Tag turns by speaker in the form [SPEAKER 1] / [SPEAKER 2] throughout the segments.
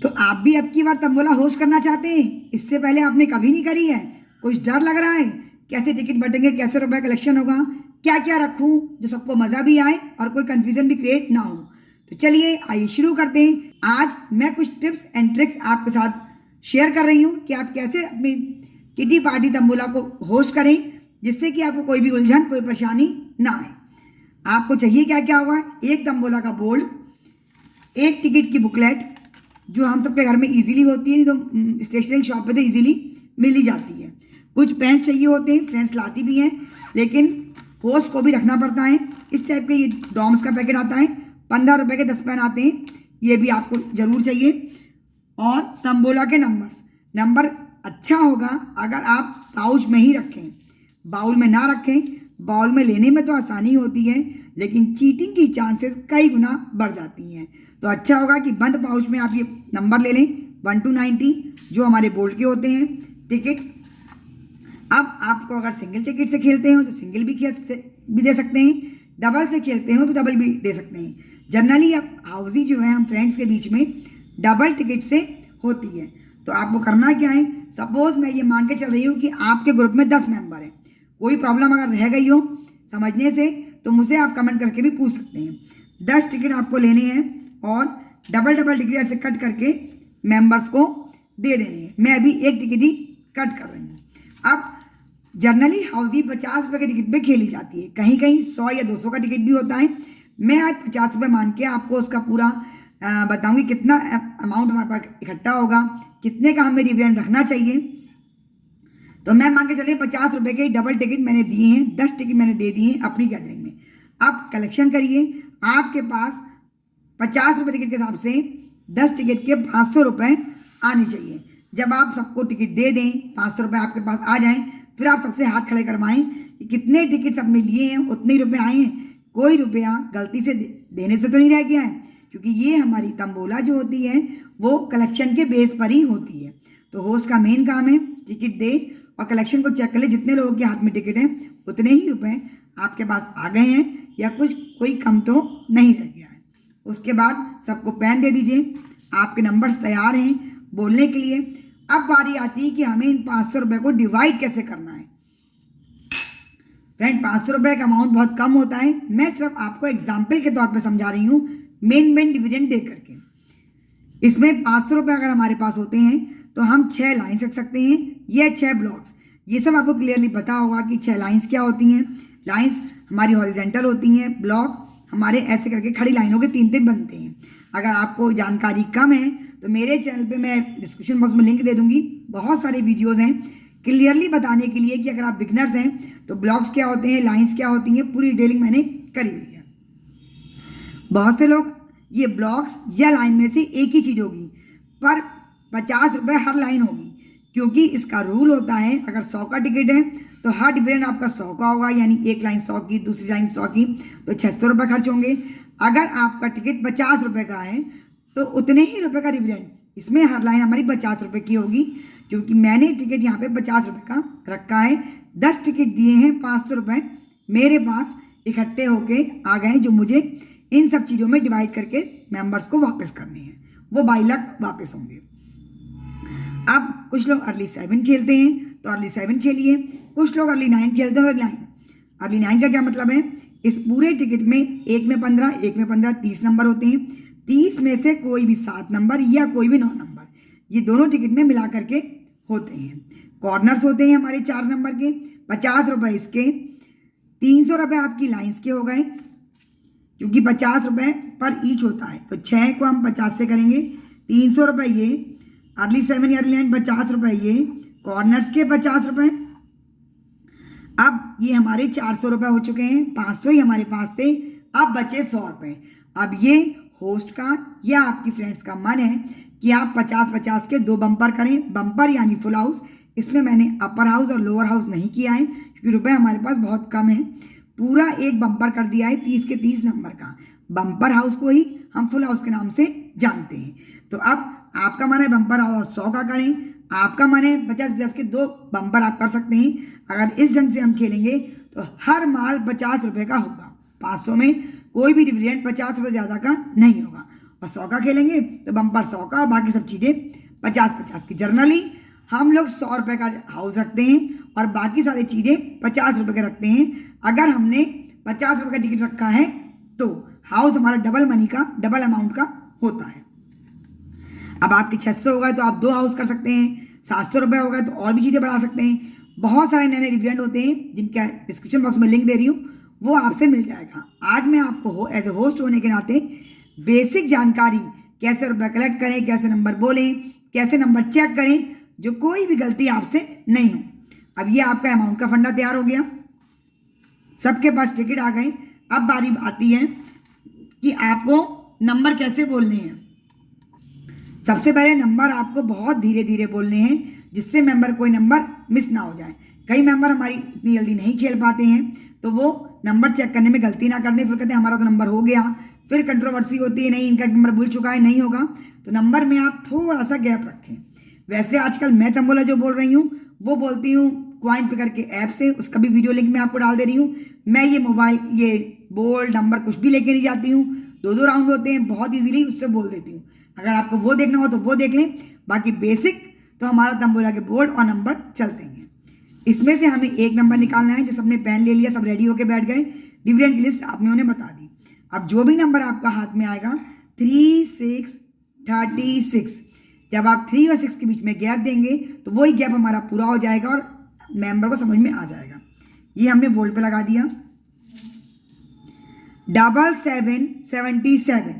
[SPEAKER 1] तो आप भी अब की बार तंबोला होस्ट करना चाहते हैं? इससे पहले आपने कभी नहीं करी है? कुछ डर लग रहा है? कैसे टिकट बटेंगे, कैसे रुपए कलेक्शन होगा, क्या क्या रखूं जो सबको मज़ा भी आए और कोई कंफ्यूजन भी क्रिएट ना हो? तो चलिए आइए शुरू करते हैं। आज मैं कुछ टिप्स एंड ट्रिक्स आपके साथ शेयर कर रही हूँ कि आप कैसे अपनी किटी पार्टी तंबोला को होस्ट करें, जिससे कि आपको कोई भी उलझन, कोई परेशानी ना आए। आपको चाहिए क्या क्या होगा? एक तंबोला का बोर्ड, एक टिकट की बुकलेट जो हम सबके घर में इजीली होती है, नहीं तो स्टेशनरी शॉप पे तो इजीली मिल ही जाती है। कुछ पेन्स चाहिए होते हैं, फ्रेंड्स लाती भी हैं, लेकिन होस्ट को भी रखना पड़ता है। इस टाइप के ये डॉम्स का पैकेट आता है, 15 रुपये के 10 पेन आते हैं, ये भी आपको ज़रूर चाहिए। और तंबोला के नंबर अच्छा होगा अगर आप पाउच में ही रखें, बाउल में ना रखें। बाउल में लेने में तो आसानी होती है, लेकिन चीटिंग की चांसेस कई गुना बढ़ जाती हैं। तो अच्छा होगा कि बंद पाउच में आप ये नंबर ले लें, 1 to 90, जो हमारे बोर्ड के होते हैं टिकट। अब आपको अगर सिंगल टिकट से खेलते हो तो सिंगल भी दे सकते हैं, डबल से खेलते हो तो डबल भी दे सकते हैं। जनरली अब हाउसी जो है हम फ्रेंड्स के बीच में डबल टिकट से होती है। तो आपको करना क्या है? सपोज मैं ये मान के चल रही हूँ कि आपके ग्रुप में 10 मेंबर हैं। कोई प्रॉब्लम अगर रह गई हो समझने से तो मुझे आप कमेंट करके भी पूछ सकते हैं। 10 टिकट आपको लेने हैं और डबल टिकट ऐसे कट करके मेंबर्स को दे देने हैं। मैं अभी एक टिकट ही कट कर रही हूँ। अब जनरली हाउसी 50 रुपये के टिकट पे खेली जाती है, कहीं कहीं 100 या 200 का टिकट भी होता है। मैं आज 50 रुपये मान के आपको उसका पूरा बताऊंगी कितना अमाउंट हमारे पास इकट्ठा होगा, कितने का हमें डिविडेंड रखना चाहिए। तो मैं मान के चलिए 50 रुपये के डबल टिकट मैंने दिए हैं, 10 टिकट मैंने दे दिए हैं अपनी गैदरिंग में। अब कलेक्शन करिए। आपके पास 50 रुपये टिकट के हिसाब से 10 टिकट के 500 रुपये आने चाहिए। जब आप सबको टिकट दे दें, 500 रुपये आपके पास आ जाएं, फिर आप सबसे हाथ खड़े करवाएं कि कितने टिकट आपने लिए हैं, उतने ही रुपये आए हैं। कोई रुपया गलती से देने से तो नहीं रह गया है, क्योंकि ये हमारी तंबोला जो होती है वो कलेक्शन के बेस पर ही होती है। तो होस्ट का मेन काम है टिकट दे और कलेक्शन को चेक कर ले, जितने लोगों के हाथ में टिकट है उतने ही रुपए आपके पास आ गए हैं या कुछ कोई कम तो नहीं रह गया है। उसके बाद सबको पेन दे दीजिए। आपके नंबर्स तैयार हैं बोलने के लिए। अब बारी आती है कि हमें इन 500 रुपये को डिवाइड कैसे करना है। फ्रेंड, 500 रुपये का अमाउंट बहुत कम होता है। मैं सिर्फ आपको एग्जाम्पल के तौर पे समझा रही हूँ, मेन डिविडेंड दे करके। इसमें 500 रुपये अगर हमारे पास होते हैं तो हम 6 लाइन्स रख सकते हैं, ये 6 ब्लॉक्स। ये सब आपको क्लियरली पता होगा कि 6 लाइन्स क्या होती हैं। लाइन्स हमारी हॉरिजेंटल होती हैं, ब्लॉक हमारे ऐसे करके खड़ी लाइनों के 3-3 बनते हैं। अगर आपको जानकारी कम है तो मेरे चैनल पे मैं डिस्क्रिप्शन बॉक्स में लिंक दे दूंगी, बहुत सारे वीडियोस हैं क्लियरली बताने के लिए कि अगर आप बिगनर्स हैं तो ब्लॉक्स क्या होते हैं, लाइंस क्या होती हैं, पूरी डिटेलिंग मैंने करी हुई है। बहुत से लोग ये ब्लॉक्स या लाइन में से एक ही चीज़ होगी, पर 50 रुपये हर लाइन होगी, क्योंकि इसका रूल होता है अगर 100 का टिकट है तो हर डिविडेंड आपका 100 का होगा, यानी एक लाइन 100 की, दूसरी लाइन 100 की, तो 600 रुपये खर्च होंगे। अगर आपका टिकट 50 रुपये का है तो उतने ही रुपये का डिविडेंड, इसमें हर लाइन हमारी 50 रुपये की होगी, क्योंकि मैंने टिकट यहाँ पे 50 रुपये का रखा है। 10 टिकट दिए हैं, 500 रुपये मेरे पास इकट्ठे होके आ गए, जो मुझे इन सब चीज़ों में डिवाइड करके मेंबर्स को वापस करने हैं, वो बाई लक वापस होंगे। अब कुछ लोग अर्ली 7 खेलते हैं तो अर्ली 7 खेलिए, कुछ लोग अर्ली 9 खेलते हैं। अर्ली 9 का क्या मतलब है? इस पूरे टिकट में एक में 15 30 नंबर होते हैं। 30 में से कोई भी 7 नंबर या कोई भी 9 नंबर, ये दोनों टिकट में मिला करके होते हैं। कॉर्नर्स होते हैं हमारे 4 नंबर के, 50 रुपये इसके, 300 रुपये आपकी लाइन्स के हो गए, क्योंकि 50 रुपये पर ईच होता है, तो 6 को हम 50 से करेंगे, 300 रुपये ये, अर्ली 7 या अर्ली 9 50 रुपये ये, कॉर्नर्स के 50 रुपये। अब ये हमारे 400 रुपये हो चुके हैं, 500 ही हमारे पास थे, अब बचे 100 रुपये। अब ये होस्ट का या आपकी फ्रेंड्स का मन है कि आप 50-50 के 2 बम्पर करें। बम्पर यानी फुल हाउस, इसमें मैंने अपर हाउस और लोअर हाउस नहीं किया है, क्योंकि रुपए हमारे पास बहुत कम है। पूरा एक बम्पर कर दिया है 30 के 30 नंबर का। बम्पर हाउस को ही हम फुल हाउस के नाम से जानते हैं। तो अब आपका मन है बम्पर हाउस 100 का करें, आपका मन है 50-50 के 2 बम्पर आप कर सकते हैं। अगर इस ढंग से हम खेलेंगे तो हर माल 50 रुपये का होगा। 500 में कोई भी डिविडेंड 50 रुपये ज़्यादा का नहीं होगा। और 100 का खेलेंगे तो बम्पर 100 का और बाकी सब चीज़ें 50-50 की। जर्नली हम लोग 100 रुपये का हाउस रखते हैं और बाकी सारी चीज़ें 50 रुपये के रखते हैं। अगर हमने 50 रुपये का टिकट रखा है तो हाउस हमारा डबल मनी का, डबल अमाउंट का होता है। अब आपके 600 होगा तो आप 2 हाउस कर सकते हैं, 700 रुपये होगा तो और भी चीज़ें बढ़ा सकते हैं। बहुत सारे नए नए डिविडेंड होते हैं जिनका डिस्क्रिप्शन बॉक्स में लिंक दे रही हूँ, वो आपसे मिल जाएगा। आज मैं आपको एज ए होस्ट होने के नाते बेसिक जानकारी, कैसे रुपये कलेक्ट करें, कैसे नंबर बोलें, कैसे नंबर चेक करें, जो कोई भी गलती आपसे नहीं हो। अब ये आपका अमाउंट का फंडा तैयार हो गया, सबके पास टिकट आ गए। अब बारी आती है कि आपको नंबर कैसे बोलने हैं। सबसे पहले नंबर आपको बहुत धीरे धीरे बोलने हैं, जिससे मेंबर कोई नंबर मिस ना हो जाए। कई मेंबर हमारी इतनी जल्दी नहीं खेल पाते हैं तो वो नंबर चेक करने में गलती ना कर दें, फिर कहते हैं हमारा तो नंबर हो गया, फिर कंट्रोवर्सी होती है, नहीं इनका नंबर भूल चुका है, नहीं होगा। तो नंबर में आप थोड़ा सा गैप रखें। वैसे आजकल मैं तंबोला जो बोल रही हूँ वो बोलती हूँ क्वाइन पिकर के ऐप से, उसका भी वीडियो लिंक मैं आपको डाल दे रही हूँ। मैं ये मोबाइल, ये बोल्ड नंबर कुछ भी लेके नहीं जाती हूँ, 2-2 राउंड होते हैं, बहुत ईजीली उससे बोल देती हूँ। अगर आपको वो देखना हो तो वो देख लें, बाकी बेसिक तो हमारा तंबोला के बोर्ड और नंबर चलते हैं। इसमें से हमें एक नंबर निकालना है। जो सबने पेन ले लिया, सब रेडी होके बैठ गए, डिविडेंड की लिस्ट आपने उन्हें बता दी। अब जो भी नंबर आपका हाथ में आएगा 3, 6, 36, जब आप 3 और 6 के बीच में गैप देंगे तो वही गैप हमारा पूरा हो जाएगा और मेंबर को समझ में आ जाएगा। ये हमने बोर्ड पे लगा दिया। 7777,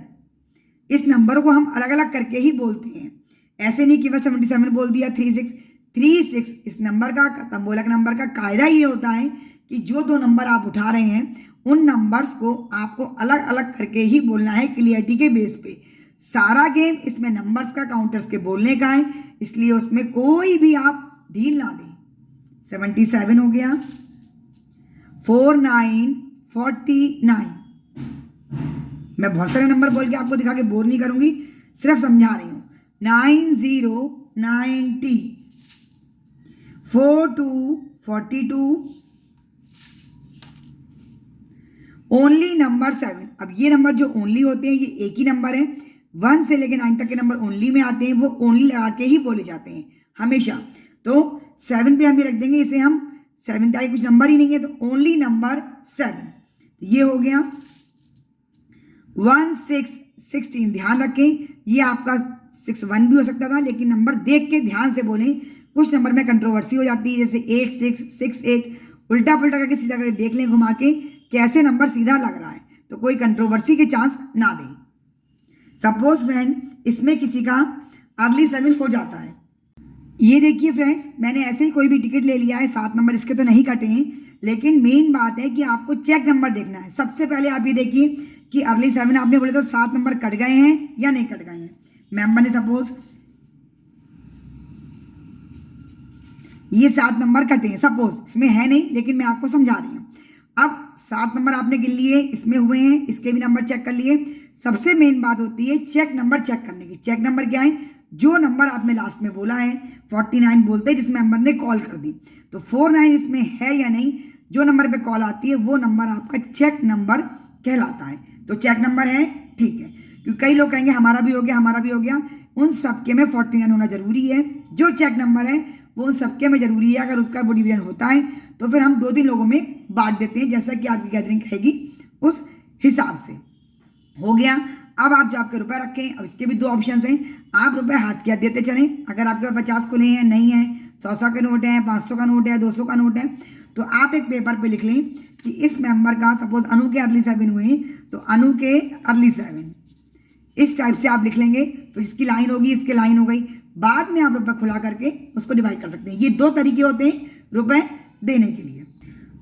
[SPEAKER 1] इस नंबर को हम अलग अलग करके ही बोलते हैं, ऐसे नहीं केवल 77 बोल दिया। 36 इस नंबर का, तंबोला के नंबर का कायदा ये होता है कि जो 2 नंबर आप उठा रहे हैं उन नंबर्स को आपको अलग अलग करके ही बोलना है, क्लियरिटी के बेस पे। सारा गेम इसमें नंबर्स का, काउंटर्स के बोलने का है, इसलिए उसमें कोई भी आप ढील ना दें। 77 हो गया, 49, 49। मैं बहुत सारे नंबर बोल के आपको दिखा के बोर नहीं करूंगी, सिर्फ समझा रही हूँ। 90, 90, 42, 42, ओनली नंबर 7। अब ये नंबर जो ओनली होते हैं ये एक ही नंबर है, 1 से लेकर 9 तक के नंबर ओनली में आते हैं, वो ओनली लगा के ही बोले जाते हैं हमेशा। तो 7 पे हम ये रख देंगे, इसे हम 7 आगे कुछ नंबर ही नहीं है तो ओनली नंबर 7। ये हो गया 1, 6, 16। ध्यान रखें ये आपका 61 भी हो सकता था, लेकिन नंबर देख के ध्यान से बोलें। कुछ नंबर में कंट्रोवर्सी हो जाती है, जैसे 8, 6, 6, 8। उल्टा पुल्टा करके सीधा करके देख लें घुमा के कैसे नंबर सीधा लग रहा है, तो कोई कंट्रोवर्सी के चांस ना दें। सपोज फ्रेंड इसमें किसी का अर्ली 7 हो जाता है। ये देखिए फ्रेंड्स, मैंने ऐसे ही कोई भी टिकट ले लिया है, 7 नंबर इसके तो नहीं कटे हैं, लेकिन मेन बात है कि आपको चेक नंबर देखना है। सबसे पहले आप ये देखिए कि अर्ली 7 आपने बोले तो 7 नंबर कट गए हैं या नहीं कट गए हैं। मेंबर ने सपोज ये 7 नंबर कटे हैं, सपोज इसमें है नहीं, लेकिन मैं आपको समझा रही हूँ। अब 7 नंबर आपने गिन लिए, इसमें हुए हैं, इसके भी नंबर चेक कर लिए। सबसे मेन बात होती है चेक नंबर चेक करने की। चेक नंबर क्या है? जो नंबर आपने लास्ट में बोला है, 49 बोलते हैं जिस मेंबर ने कॉल कर दी, तो 49 इसमें है या नहीं, जो नंबर पे कॉल आती है वो नंबर आपका चेक नंबर कहलाता है। तो चेक नंबर है, ठीक है, क्योंकि कई लोग कहेंगे हमारा भी हो गया, हमारा भी हो गया। उन सबके में 49 होना जरूरी है। जो चेक नंबर है वो उन सबके में जरूरी है। अगर उसका वो डिवीजन होता है तो फिर हम 2-3 लोगों में बांट देते हैं, जैसा कि आपकी गैदरिंग कहेगी उस हिसाब से। हो गया। अब आप जो आपके रुपए रखें, अब इसके भी 2 ऑप्शन हैं। आप रुपए हाथ क्या देते चलें, अगर आपके पास 50 खुले हैं, नहीं है, 100 के नोट हैं, 500 का नोट है, 200 का नोट है, तो आप एक पेपर पे लिख लें कि इस मेंबर का, सपोज अनु के अर्ली 7 हुए तो अनु के अर्ली 7, इस टाइप से आप लिख लेंगे। फिर इसकी लाइन होगी, इसकी लाइन हो गई। बाद में आप रुपए खुला करके उसको डिवाइड कर सकते हैं। ये 2 तरीके होते हैं रुपए देने के लिए।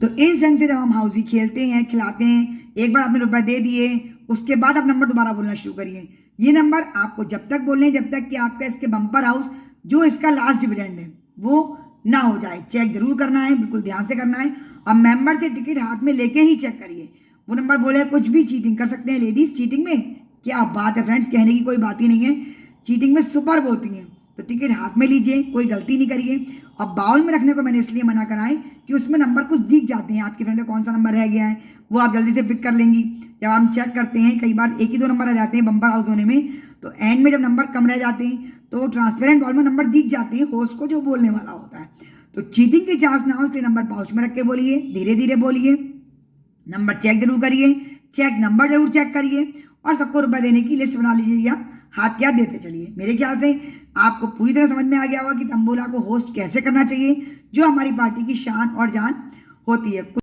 [SPEAKER 1] तो इस ढंग से जब हम हाउसी खेलते हैं, खिलाते हैं, एक बार आपने रुपए दे दिए, उसके बाद आप नंबर दोबारा बोलना शुरू करिए। ये नंबर आपको जब तक बोलने, जब तक कि आपका इसके बम्पर हाउस जो इसका लास्ट डिविडेंड है वो ना हो जाए। चेक जरूर करना है, बिल्कुल ध्यान से करना है, और मेंबर से टिकट हाथ में लेके ही चेक करिए। वो नंबर बोले कुछ भी चीटिंग कर सकते हैं लेडीज। चीटिंग में क्या बात है फ्रेंड्स, कहने की कोई बात ही नहीं है। चीटिंग में सुपर्ब होती हैं, तो टिकट हाथ में लीजिए, कोई गलती नहीं करिए। और बाउल में रखने को मैंने इसलिए मना करा है कि उसमें नंबर कुछ दिख जाते हैं, आपके फ्रेंड का कौन सा नंबर रह गया है वो आप जल्दी से पिक कर लेंगी। जब हम चेक करते हैं कई बार एक ही 2 नंबर आ जाते हैं बम्पर हाउस होने में, तो एंड में जब नंबर कम रह जाते हैं तो ट्रांसपेरेंट बॉल में नंबर दिख जाते हैं होस्ट को जो बोलने वाला होता है। तो चीटिंग की चांस ना हो इसलिए नंबर पाउच में रख के बोलिए, धीरे धीरे बोलिए, नंबर चेक जरूर करिए, चेक नंबर जरूर चेक करिए, और सबको रुपए देने की लिस्ट बना लीजिए या हाथ क्या देते चलिए। मेरे ख्याल से आपको पूरी तरह समझ में आ गया होगा कि तंबोला को होस्ट कैसे करना चाहिए, जो हमारी पार्टी की शान और जान होती है।